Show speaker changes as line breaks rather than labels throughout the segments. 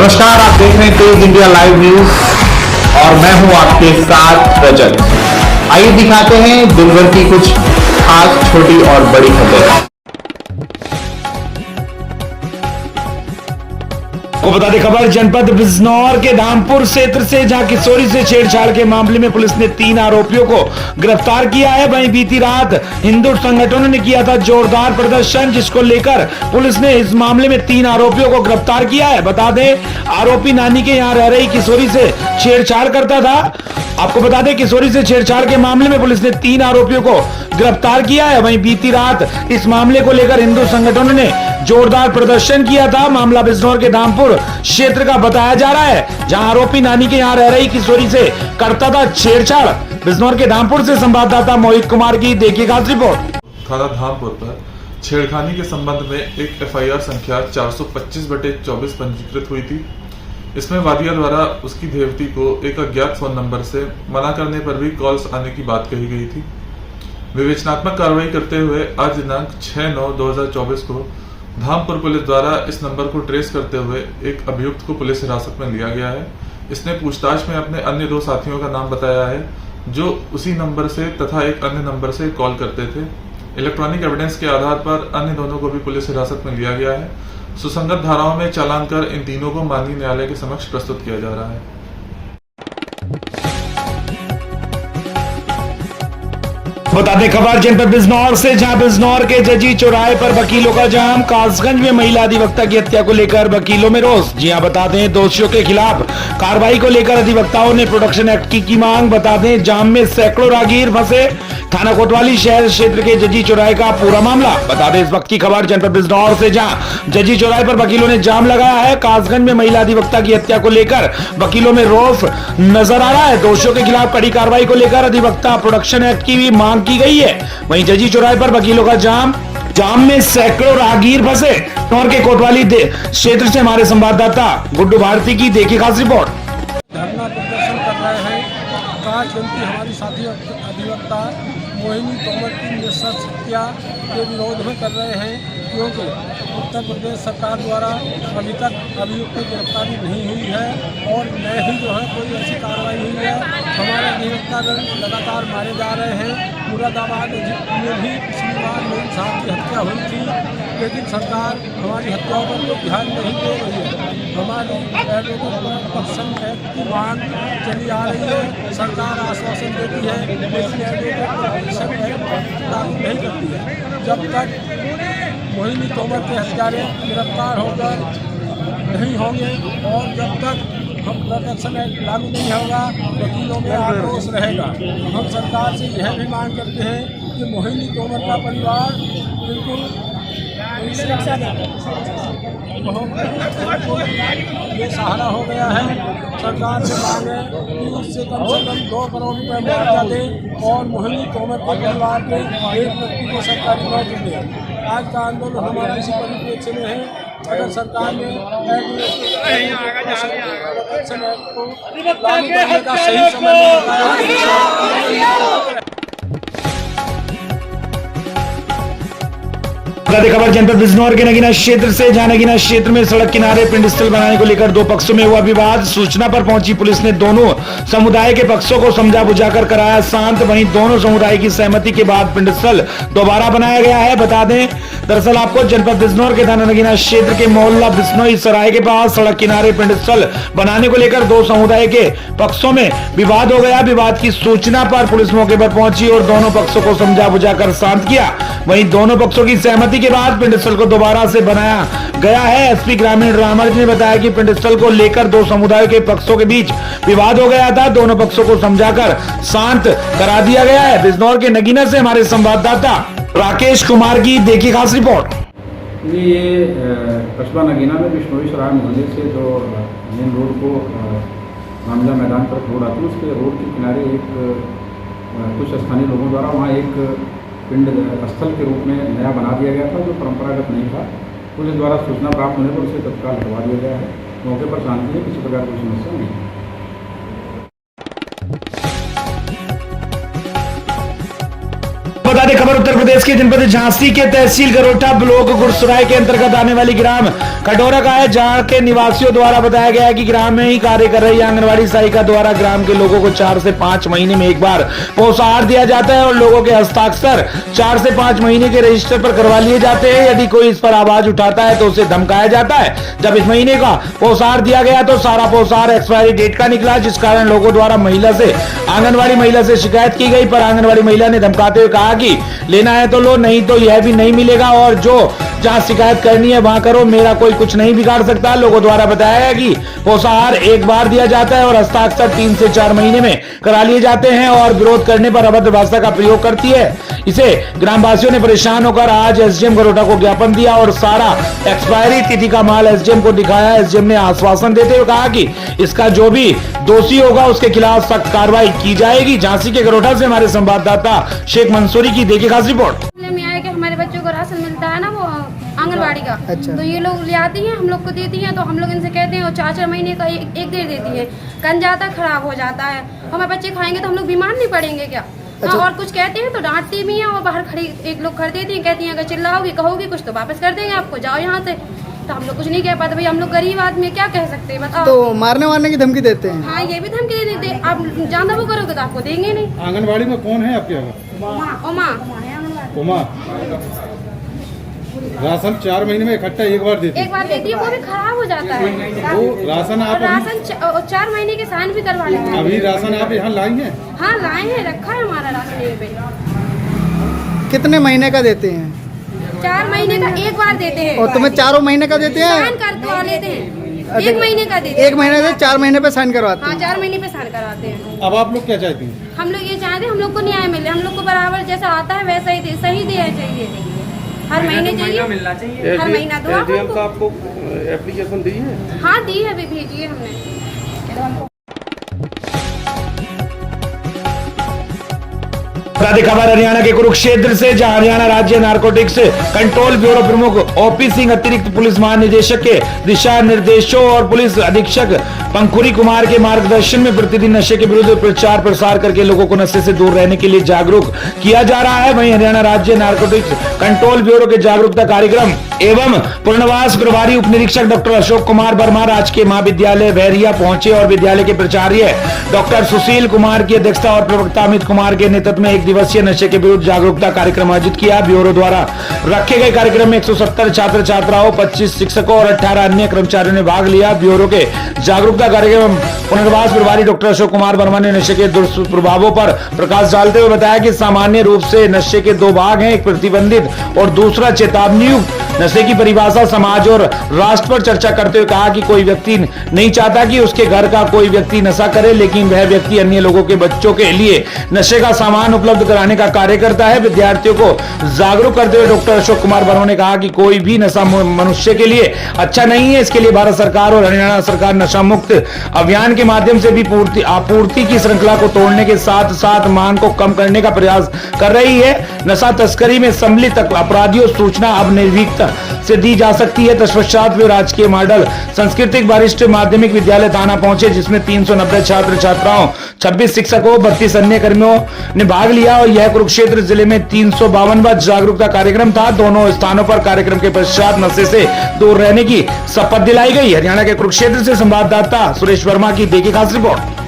नमस्कार, आप देख रहे हैं तेज इंडिया लाइव न्यूज और मैं हूं आपके साथ रजत। आइए दिखाते हैं दिन भर की कुछ खास छोटी और बड़ी खबरें।
को बता दें खबर जनपद बिजनौर के धामपुर क्षेत्र से, जहां किशोरी से छेड़छाड़ के मामले में पुलिस ने 3 आरोपियों को गिरफ्तार किया है। वहीं बीती रात हिंदू संगठनों ने किया था जोरदार प्रदर्शन, जिसको लेकर पुलिस ने इस मामले में 3 आरोपियों को गिरफ्तार किया है। बता दें आरोपी नानी के यहां रह रही किशोरी से छेड़छाड़ करता था। आपको बता दें किशोरी से छेड़छाड़ के मामले में पुलिस ने 3 आरोपियों को गिरफ्तार किया है। वहीं बीती रात इस मामले को लेकर हिंदू संगठनों ने जोरदार प्रदर्शन किया था। मामला बिजनौर के धामपुर क्षेत्र का बताया जा रहा है, जहां आरोपी नानी के यहां रह रही किशोरी से करता था छेड़छाड़। बिजनौर के धामपुर से संवाददाता मोहित कुमार की देखिए खास रिपोर्ट।
थाना धामपुर पर छेड़खानी के संबंध में एक एफआईआर संख्या 425/24 पंजीकृत हुई थी। इसमें वादिया द्वारा उसकी देवती को एक अज्ञात फोन नंबर से मना करने पर भी कॉल्स आने की बात कही गई थी। विवेचनात्मक कार्रवाई करते हुए आज दिनांक 6/9/2024 को धामपुर पुलिस द्वारा इस नंबर को ट्रेस करते हुए एक अभियुक्त को पुलिस हिरासत में लिया गया है। इसने पूछताछ में अपने अन्य 2 साथियों का नाम बताया है, जो उसी नंबर से तथा एक अन्य नंबर से कॉल करते थे। इलेक्ट्रॉनिक एविडेंस के आधार पर अन्य दोनों को भी पुलिस हिरासत में लिया गया है। सुसंगत धाराओं में चालान कर इन तीनों को माननीय न्यायालय के समक्ष प्रस्तुत किया जा रहा है।
बता दें खबर जनपद बिजनौर से, जहां बिजनौर के जजी चौराहे पर वकीलों का जाम। कासगंज में महिला अधिवक्ता की हत्या को लेकर वकीलों में रोष। जी हां, बता दें दोषियों के खिलाफ कार्रवाई को लेकर अधिवक्ताओं ने प्रोडक्शन एक्ट की मांग। बता दें जाम में सैकड़ों राहगीर फंसे। थाना कोतवाली शहर क्षेत्र के जजी चौराहे का पूरा मामला। बता दें इस वक्त की खबर जनपद बिजनौर से, जहां जजी चौराहे पर वकीलों ने जाम लगाया है। कासगंज में महिला अधिवक्ता की हत्या को लेकर वकीलों में रोष नजर आ रहा है। दोषियों के खिलाफ कड़ी कार्रवाई को लेकर अधिवक्ता प्रोडक्शन एक्ट की भी मांग की गई है। वहीं जजी चौराहे पर वकीलों का जाम में सैकड़ों राहगीर फंसे। और के कोतवाली क्षेत्र से हमारे संवाददाता गुड्डू भारती की देखिए खास रिपोर्ट।
धरना प्रदर्शन कर रहे हैं। कासगंज की हमारी साथी अधिवक्ता मोहिनी तोमर की निःशर्त हत्या के विरोध में कर रहे हैं, क्योंकि उत्तर प्रदेश सरकार द्वारा अभी तक अभियुक्त की गिरफ्तारी नहीं हुई है और न ही जो है कोई ऐसी कार्रवाई हुई है। हमारे अधिवक्तागण लगातार मारे जा रहे हैं। मुरादाबाद में भी पिछली बार मेरी साहब की हत्या हुई थी, लेकिन सरकार हमारी हत्याओं पर कोई ध्यान नहीं दे रही है। हमारी प्रोडक्शन एक्ट की मांग चली आ रही है। सरकार आश्वासन देती है, लेकिन प्रोडक्शन एक्ट लागू नहीं करती है। जब तक मोहिनी तोमर के हत्यारे गिरफ्तार होकर नहीं होंगे और जब तक हम प्रोडक्शन एक्ट लागू नहीं होगा, वकीलों में आक्रोश रहेगा। हम सरकार से यह भी मांग करते हैं कि मोहिनी तोमर का परिवार बिल्कुल बेसहारा हो गया है। सरकार से मांग है कि उससे कम 2 करोड़ रुपये मुआवजा दें और मोहिनी तोमर के परिवार के एक व्यक्ति को सरकारी नौकरी दें। आज का आंदोलन हमारा इसी परिप्रेक्ष्य में है। अगर सरकार ने प्रोडक्शन एक्ट को लागू करने का सही समय बताया।
खबर जनपद बिजनौर के नगीना क्षेत्र से, जहां नगीना क्षेत्र में सड़क किनारे पिंड स्थल बनाने को लेकर 2 पक्षों में हुआ विवाद। सूचना पर पहुंची पुलिस ने दोनों समुदाय के पक्षों को समझा बुझाकर कराया शांत। वहीं दोनों समुदाय की सहमति के बाद पिंड स्थल दोबारा बनाया गया है। बता दें दरअसल आपको जनपद बिजनौर के थाना नगीना क्षेत्र के मोहल्ला बिश्नोई सराय के पास सड़क किनारे पिंड स्थल बनाने को लेकर 2 समुदाय के पक्षों में विवाद हो गया। विवाद की सूचना पर पुलिस मौके पर पहुंची और दोनों पक्षों को समझा बुझाकर शांत किया। वहीं दोनों पक्षों की सहमति के बाद पिंड स्थल को दोबारा से बनाया गया है। एसपी ग्रामीण रामर्ज ने बताया कि पिंड स्थल को लेकर 2 समुदायों के पक्षों के बीच विवाद हो गया था। दोनों पक्षों को समझाकर शांत करा दिया गया है। बिजनौर के नगीना से हमारे संवाददाता राकेश कुमार की देखिए खास रिपोर्ट।
ये कस्बा नगीना में बिश्नोई सराय मोहल्ले से जो मेन रोड को मामला मैदान पर रोड आती है, उसके रोड के किनारे एक कुछ स्थानीय लोगों द्वारा वहाँ एक पिंड स्थल के रूप में नया बना दिया गया था, जो परंपरागत नहीं था। पुलिस द्वारा सूचना प्राप्त होने पर उसे तत्काल हटवा दिया गया है। मौके पर शांति है, किसी प्रकार की समस्या नहीं है।
बता दें खबर उत्तर प्रदेश के जनपद झांसी के तहसील गरोठा ब्लॉक गुरसराय के अंतर्गत आने वाली ग्राम कटोरा का है, जहां के निवासियों द्वारा बताया गया है कि ग्राम में ही कार्य कर रही आंगनबाड़ी सहायिका द्वारा ग्राम के लोगों को 4 से 5 महीने में एक बार पोषाहार दिया जाता है और लोगों के हस्ताक्षर 4 से 5 महीने के रजिस्टर पर करवा लिए जाते हैं। यदि कोई इस पर आवाज उठाता है तो उसे धमकाया जाता है। जब इस महीने का पोषाहार दिया गया तो सारा पोषाहार एक्सपायरी डेट का निकला, जिस कारण लोगों द्वारा आंगनबाड़ी महिला से शिकायत की गई, पर आंगनबाड़ी महिला ने धमकाते हुए कहा कि लेना है तो लो, नहीं तो यह भी नहीं मिलेगा और जो जहां शिकायत करनी है वहां करो, मेरा कोई कुछ नहीं बिगाड़ सकता। लोगों द्वारा बताया है कि पोषाहार एक बार दिया जाता है और हस्ताक्षर 3 से 4 महीने में करा लिए जाते हैं और विरोध करने पर अभद्र भाषा का प्रयोग करती है। इसे ग्रामवासियों ने परेशान होकर आज एसडीएम गरोठा को ज्ञापन दिया और सारा एक्सपायरी तिथि का माल एसडीएम को दिखाया। एसडीएम ने आश्वासन देते हुए कहा कि इसका जो भी दोषी होगा उसके खिलाफ सख्त कार्रवाई की जाएगी। झांसी के गरोठा से हमारे संवाददाता शेख मंसूरी की देखिए खास रिपोर्ट।
में आया कि हमारे बच्चों को राशन मिलता है ना, वो आंगनबाड़ी का। अच्छा। तो ये लोग ले आती हैं, हम लोग को देती हैं, तो हम लोग इनसे कहते हैं और 4-4 महीने का एक दे देती है, कन जाता खराब हो जाता है। हमारे बच्चे खाएंगे तो हम लोग बीमार नहीं पड़ेंगे क्या? अच्छा। हाँ, और कुछ कहते हैं तो डांटती भी हैं और बाहर खड़ी एक लोग खड़ देती हैं, कहती हैं अगर चिल्लाओगी कहोगी कुछ तो वापस कर देंगे आपको, जाओ यहाँ से। तो हम लोग कुछ नहीं कह पाते, भाई हम लोग गरीब आदमी क्या कह सकते हैं बताओ।
तो मारने की धमकी देते हैं?
हाँ, ये भी धमकी देते हैं, आप ज्यादा वो करोगे तो आपको देंगे नहीं।
आंगनबाड़ी में कौन है आपके यहाँ? उमा। राशन 4 महीने में इकट्ठा एक बार देती
है, वो भी खराब हो जाता है।
वो राशन आप
4 महीने के साइन भी करवा लेते हैं।
अभी राशन आप यहाँ लाई हैं?
हाँ लाए हैं, रखा है हमारा राशन यहीं पे।
कितने महीने का देते हैं?
4 महीने का एक बार देते हैं।
और तुम्हें 4 महीने का देते हैं?
साइन करवा लेते हैं, 1 महीने का देते
हैं। 1 महीने से 4 महीने पे साइन करवाते हैं?
हाँ, 4 महीने पे साइन करवाते हैं।
अब आप लोग क्या चाहती हैं?
हम लोग ये चाहते हैं हम लोग को न्याय मिले, हम लोग को बराबर जैसा आता है वैसा ही सही दिया चाहिए, हर महीने चाहिए, हर महीना दो।
आपको एप्लीकेशन दी है?
हाँ दी है, अभी भेजी है हमने।
खबर हरियाणा के कुरुक्षेत्र से, जहां हरियाणा राज्य नारकोटिक्स कंट्रोल ब्यूरो प्रमुख ओपी सिंह अतिरिक्त पुलिस महानिदेशक के दिशा निर्देशों और पुलिस अधीक्षक पंखुरी कुमार के मार्गदर्शन में प्रतिदिन नशे के विरुद्ध प्रचार प्रसार करके लोगों को नशे से दूर रहने के लिए जागरूक किया जा रहा है। वहीं हरियाणा राज्य नारकोटिक्स कंट्रोल ब्यूरो के जागरूकता कार्यक्रम एवं पुनर्वास प्रभारी उप निरीक्षक डॉक्टर अशोक कुमार वर्मा राजकीय महाविद्यालय बहरिया पहुंचे और विद्यालय के प्राचार्य डॉक्टर सुशील कुमार की अध्यक्षता और प्रवक्ता अमित कुमार के नेतृत्व में 1 दिवसीय नशे के विरुद्ध जागरूकता कार्यक्रम आयोजित किया। ब्यूरो द्वारा रखे गए कार्यक्रम में 170 छात्र छात्राओं, 25 शिक्षकों और 18 अन्य कर्मचारियों ने भाग लिया। ब्यूरो के जागरूकता कार्यक्रम पुनर्वास प्रभारी डॉक्टर अशोक कुमार वर्मा ने नशे के दुष्प्रभावों पर प्रकाश डालते हुए बताया कि सामान्य रूप से नशे के 2 भाग हैं, एक प्रतिबंधित और दूसरा चेतावनी युक्त। नशे की परिभाषा समाज और राष्ट्र पर चर्चा करते हुए कहा कि कोई व्यक्ति नहीं चाहता कि उसके घर का कोई व्यक्ति नशा करे, लेकिन वह व्यक्ति अन्य लोगों के बच्चों के लिए नशे का सामान उपलब्ध कराने का कार्य करता है। विद्यार्थियों को जागरूक करते हुए डॉक्टर अशोक कुमार वर्मा ने कहा कि कोई भी नशा मनुष्य के लिए अच्छा नहीं है। इसके लिए भारत सरकार और हरियाणा सरकार नशा मुक्त अभियान के माध्यम से भी आपूर्ति की श्रृंखला को तोड़ने के साथ साथ मांग को कम करने का प्रयास कर रही है। नशा तस्करी में सम्मिलित अपराधियों सूचना अब निर्भीकता से दी जा सकती है। तत्पश्चात वे राजकीय मॉडल सांस्कृतिक वरिष्ठ माध्यमिक विद्यालय थाना पहुंचे, जिसमें 390 छात्र छात्राओं, 26 शिक्षकों, 32 अन्य कर्मियों ने भाग लिया और यह कुरुक्षेत्र जिले में 352वां जागरूकता कार्यक्रम था। दोनों स्थानों पर कार्यक्रम के पश्चात नशे से दूर रहने की शपथ दिलाई गई। हरियाणा के कुरुक्षेत्र से संवाददाता सुरेश वर्मा की देखिए खास रिपोर्ट।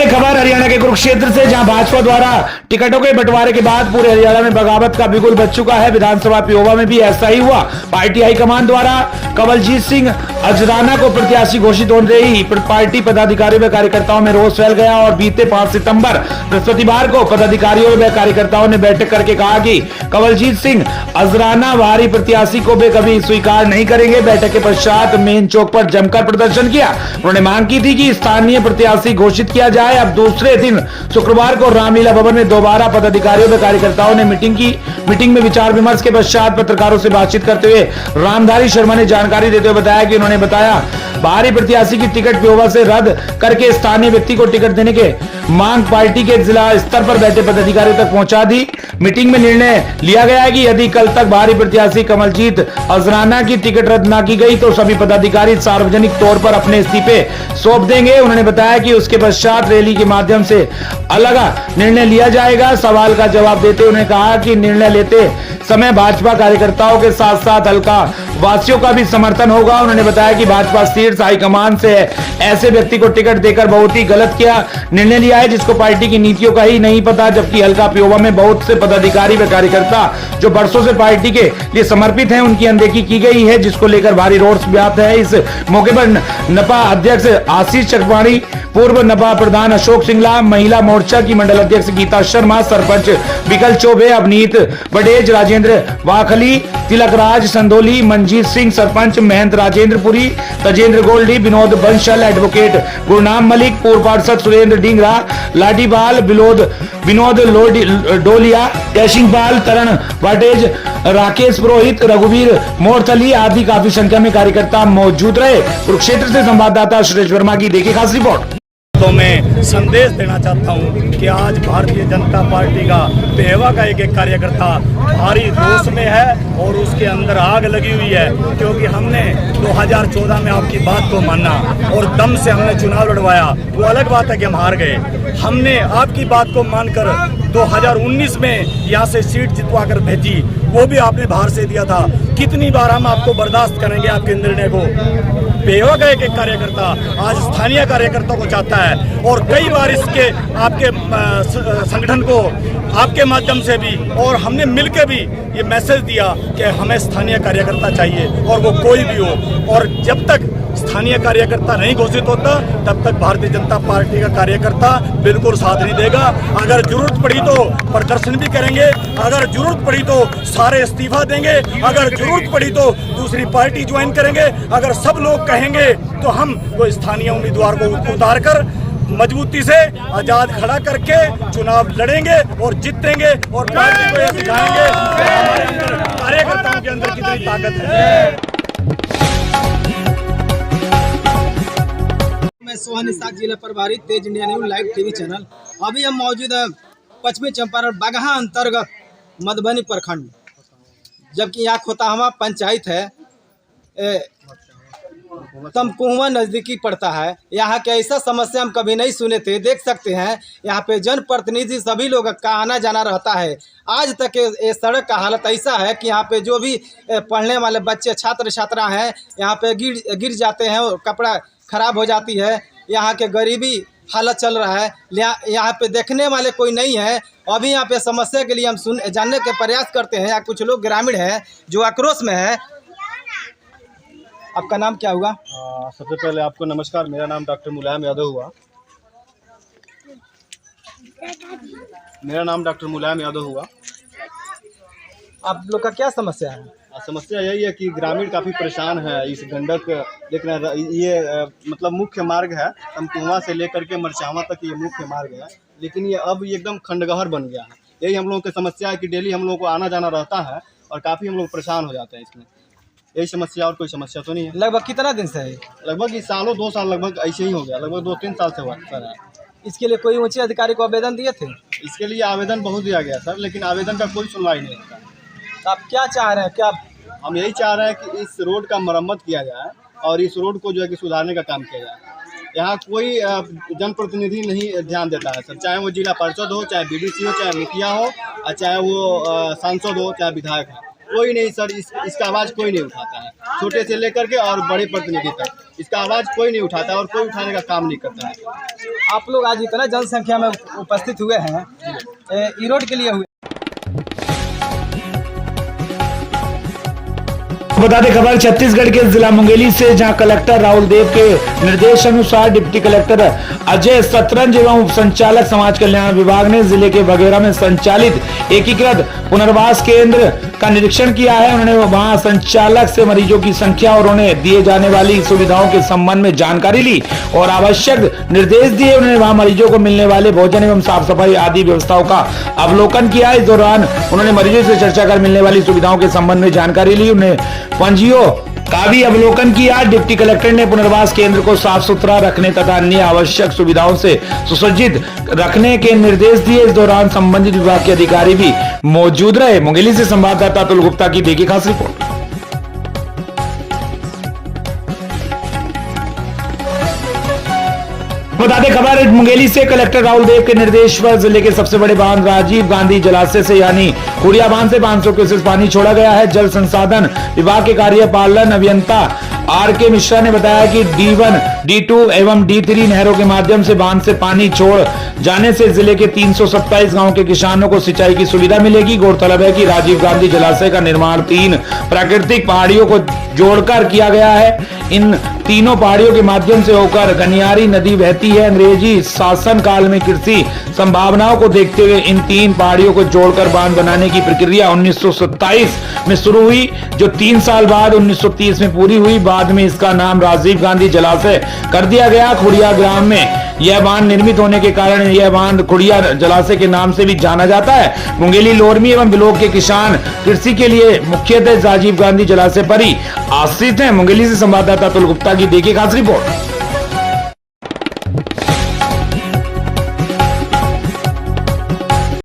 खबर हरियाणा के कुरुक्षेत्र से, जहां भाजपा द्वारा टिकटों के बंटवारे के बाद पूरे हरियाणा में बगावत का बिगुल बज चुका है। विधानसभा पिहोवा में भी ऐसा ही हुआ। पार्टी हाईकमान द्वारा कवलजीत सिंह अजराना को प्रत्याशी घोषित होने ही पार्टी पदाधिकारियों व कार्यकर्ताओं में रोष फैल गया और बीते 5 सितंबर बृहस्पतिवार को पदाधिकारियों व कार्यकर्ताओं ने बैठक करके कहा कि कवलजीत सिंह अजराना बाहरी प्रत्याशी को वे कभी स्वीकार नहीं करेंगे। बैठक के पश्चात मेन चौक पर जमकर प्रदर्शन किया। उन्होंने मांग की थी कि स्थानीय प्रत्याशी घोषित किया जाए। अब दूसरे दिन शुक्रवार को रामलीला भवन में दोबारा पदाधिकारियों व कार्यकर्ताओं ने मीटिंग में विचार विमर्श के पश्चात पत्रकारों से बातचीत करते हुए रामधारी शर्मा ने जानकारी देते हुए बताया कि उन्होंने बताया बाहरी प्रत्याशी की टिकट पेहोवा से रद्द करके स्थानीय व्यक्ति को टिकट देने के मांग पार्टी के जिला स्तर पर बैठे पदाधिकारियों तक पहुंचा दी। मीटिंग में निर्णय लिया गया है कि यदि कल तक बाहरी प्रत्याशी कमलजीत अजराना की टिकट रद्द न की गई तो सभी पदाधिकारी सार्वजनिक तौर पर अपने इस्तीफे सौंप देंगे। उन्होंने बताया कि उसके पश्चात रैली के माध्यम से अलग निर्णय लिया जाएगा। सवाल का जवाब देते उन्होंने कहा कि निर्णय लेते समय भाजपा कार्यकर्ताओं के साथ साथ हल्का वासियों का भी समर्थन होगा। उन्होंने बताया कि भाजपा शीर्ष हाईकमान से ऐसे व्यक्ति को टिकट देकर बहुत ही गलत किया निर्णय लिया है जिसको पार्टी की नीतियों का ही नहीं पता, जबकि हल्का पेहोवा में बहुत से पदाधिकारी व कार्यकर्ता जो वर्षों से पार्टी के लिए समर्पित हैं उनकी अनदेखी की गई है, जिसको लेकर भारी रोष व्याप्त है। इस मौके पर नपा अध्यक्ष आशीष चकवाणी, पूर्व नपा प्रधान अशोक सिंगला, महिला मोर्चा की मंडल अध्यक्ष गीता शर्मा, सरपंच विकल चौबे, अवनीत बडेज, राजेंद्र वाखली, तिलकराज संदोली, मंजीत सिंह, सरपंच महंत राजेंद्रपुरी, तजेंद्र गोल्डी, विनोद बंसल, एडवोकेट गुरनाम मलिक, पूर्व पार्षद सुरेंद्र डिंगरा, लाडीबाल, विनोद डोलिया, कैशिंगपाल, तरण वाटेज, राकेश पुरोहित, रघुवीर मोरथली आदि काफी संख्या में कार्यकर्ता मौजूद रहे। कुरुक्षेत्र से संवाददाता सुरेश वर्मा की देखिए खास रिपोर्ट।
तो मैं संदेश देना चाहता हूं कि आज भारतीय जनता पार्टी का पेहवा का एक कार्यकर्ता भारी रोष में है और उसके अंदर आग लगी हुई है, क्योंकि हमने 2014 में आपकी बात को माना और दम से हमने चुनाव लड़वाया। वो अलग बात है कि हम हार गए। हमने आपकी बात को मानकर 2019 में यहाँ से सीट जितवा कर भेजी, वो भी आपने बाहर से दिया था। कितनी बार हम आपको बर्दाश्त करेंगे आपके निर्णय को। पेहवा का एक कार्यकर्ता आज स्थानीय कार्यकर्ता को चाहता है और कई बार इसके आपके संगठन को आपके माध्यम से भी और हमने मिलकर भी ये मैसेज दिया कि हमें स्थानीय कार्यकर्ता चाहिए और वो कोई भी हो। और जब तक स्थानीय कार्यकर्ता नहीं घोषित होता तब तक भारतीय जनता पार्टी का कार्यकर्ता बिल्कुल साथ नहीं देगा। अगर जरूरत पड़ी तो प्रदर्शन भी करेंगे, अगर जरूरत पड़ी तो सारे इस्तीफा देंगे, अगर जरूरत पड़ी तो दूसरी पार्टी ज्वाइन करेंगे। अगर सब लोग कहेंगे तो हम वो स्थानीय उम्मीदवार को उतार कर मजबूती से आजाद खड़ा करके चुनाव लड़ेंगे और जीतेंगे और पार्टी को ये दिखाएंगे कि हमारे अंदर कार्यकर्ताओं के अंदर कितनी ताकत है।
मैं सोहन इसाक, जिला प्रभारी, Tej India news live TV channel. अभी हम मौजूद हैं पश्चिमी चंपारण बगहा अंतर्गत मधुबनी प्रखंड, जबकि यहाँ खोताहवा पंचायत है, तमकुआ नज़दीकी पड़ता है। यहाँ के ऐसा समस्या हम कभी नहीं सुने थे। देख सकते हैं यहाँ पे जनप्रतिनिधि सभी लोग का आना जाना रहता है। आज तक ये सड़क का हालत ऐसा है कि यहाँ पे जो भी पढ़ने वाले बच्चे छात्र छात्रा हैं यहाँ पे गिर जाते हैं और कपड़ा खराब हो जाती है। यहाँ के गरीबी हालत चल रहा है। यहाँ पे देखने वाले कोई नहीं है। अभी यहाँ पे समस्या के लिए हम जानने के प्रयास करते हैं। यहाँ कुछ लोग ग्रामीण हैं जो आक्रोश में है। आपका नाम क्या हुआ?
सबसे पहले आपको नमस्कार। मेरा नाम डॉक्टर मुलायम यादव हुआ।
आप लोग का क्या समस्या है?
समस्या यही है कि ग्रामीण काफ़ी परेशान है इस गंडक, लेकिन ये मतलब मुख्य मार्ग है, तमकुआ से लेकर के मरचावा तक ये मुख्य मार्ग है, लेकिन ये अब एकदम खंडगहर बन गया है। यही हम लोगों की समस्या है कि डेली हम लोगों को आना जाना रहता है और काफ़ी हम लोग परेशान हो जाते हैं इसमें। यही समस्या, और कोई समस्या तो नहीं है।
लगभग कितना दिन से है?
लगभग इस सालों 2 साल लगभग ऐसे ही हो गया, लगभग 2-3 साल से हुआ सर।
इसके लिए कोई ऊंचे अधिकारी को आवेदन दिए थे?
इसके लिए आवेदन बहुत दिया गया सर, लेकिन आवेदन का कोई सुनवाई नहीं होता।
तो आप क्या चाह रहे हैं? क्या
हम यही चाह रहे हैं कि इस रोड का मरम्मत किया जाए और इस रोड को जो है कि सुधारने का काम किया जाए। यहाँ कोई जनप्रतिनिधि नहीं ध्यान देता है सर, चाहे वो जिला पार्षद हो, चाहे बीडीसी हो, चाहे मुखिया हो, और चाहे वो सांसद हो, चाहे विधायक हो, कोई नहीं सर। इसका आवाज़ कोई नहीं उठाता है, छोटे से लेकर के और बड़े प्रतिनिधि तक इसका आवाज़ कोई नहीं उठाता है और कोई उठाने का काम नहीं करता है।
आप लोग आज इतना जनसंख्या में उपस्थित हुए हैं, ई रोड के लिए हुए।
बता दें खबर छत्तीसगढ़ के जिला मुंगेली से, जहां कलेक्टर राहुल देव के निर्देश अनुसार डिप्टी कलेक्टर अजय सतरंज एवं उप संचालक समाज कल्याण विभाग ने जिले के बघेरा में संचालित एकीकृत पुनर्वास केंद्र का निरीक्षण किया है। उन्होंने वहां संचालक से मरीजों की संख्या और उन्हें दिए जाने वाली सुविधाओं के संबंध में जानकारी ली और आवश्यक निर्देश दिए। उन्होंने वहां मरीजों को मिलने वाले भोजन एवं साफ सफाई आदि व्यवस्थाओं का अवलोकन किया। इस दौरान उन्होंने मरीजों से चर्चा कर मिलने वाली सुविधाओं के संबंध में जानकारी ली। उन्हें पंजियों का भी अवलोकन किया। डिप्टी कलेक्टर ने पुनर्वास केंद्र को साफ सुथरा रखने तथा अन्य आवश्यक सुविधाओं से सुसज्जित रखने के निर्देश दिए। इस दौरान संबंधित विभाग के अधिकारी भी मौजूद रहे। मुंगेली से संवाददाता अतुल गुप्ता की देखिए खास रिपोर्ट। बता दें खबर मुंगेली से कलेक्टर राहुल देव के निर्देश पर जिले के सबसे बड़े बांध राजीव गांधी जलाशय से यानी खुड़िया बांध से 500 क्यूसेक पानी छोड़ा गया है। जल संसाधन विभाग के कार्यपालन अभियंता आर.के. मिश्रा ने बताया कि D1, D2 एवं D3 नहरों के माध्यम से बांध से पानी छोड़ जाने से जिले के 327 गांव के किसानों को सिंचाई की सुविधा मिलेगी। गौरतलब है कि राजीव गांधी जलाशय का निर्माण 3 प्राकृतिक पहाड़ियों को जोड़कर किया गया है। इन तीनों पहाड़ियों के माध्यम से होकर गनियारी नदी बहती है। अंग्रेजी शासन काल में कृषि संभावनाओं को देखते हुए इन 3 पहाड़ियों को जोड़कर बांध बनाने की प्रक्रिया 1927 में शुरू हुई, जो 3 साल बाद 1930 में पूरी हुई। बाद में इसका नाम राजीव गांधी जलाशय कर दिया गया। खुड़िया ग्राम में यह बांध निर्मित होने के कारण यह बांध खुड़िया जलाशय के नाम से भी जाना जाता है। मुंगेली, लोरमी एवं बिलोक के किसान कृषि के लिए मुख्यतः राजीव गांधी जलाशय पर ही आश्रित हैं। मुंगेली से संवाददाता अतुल गुप्ता की देखिए खास रिपोर्ट।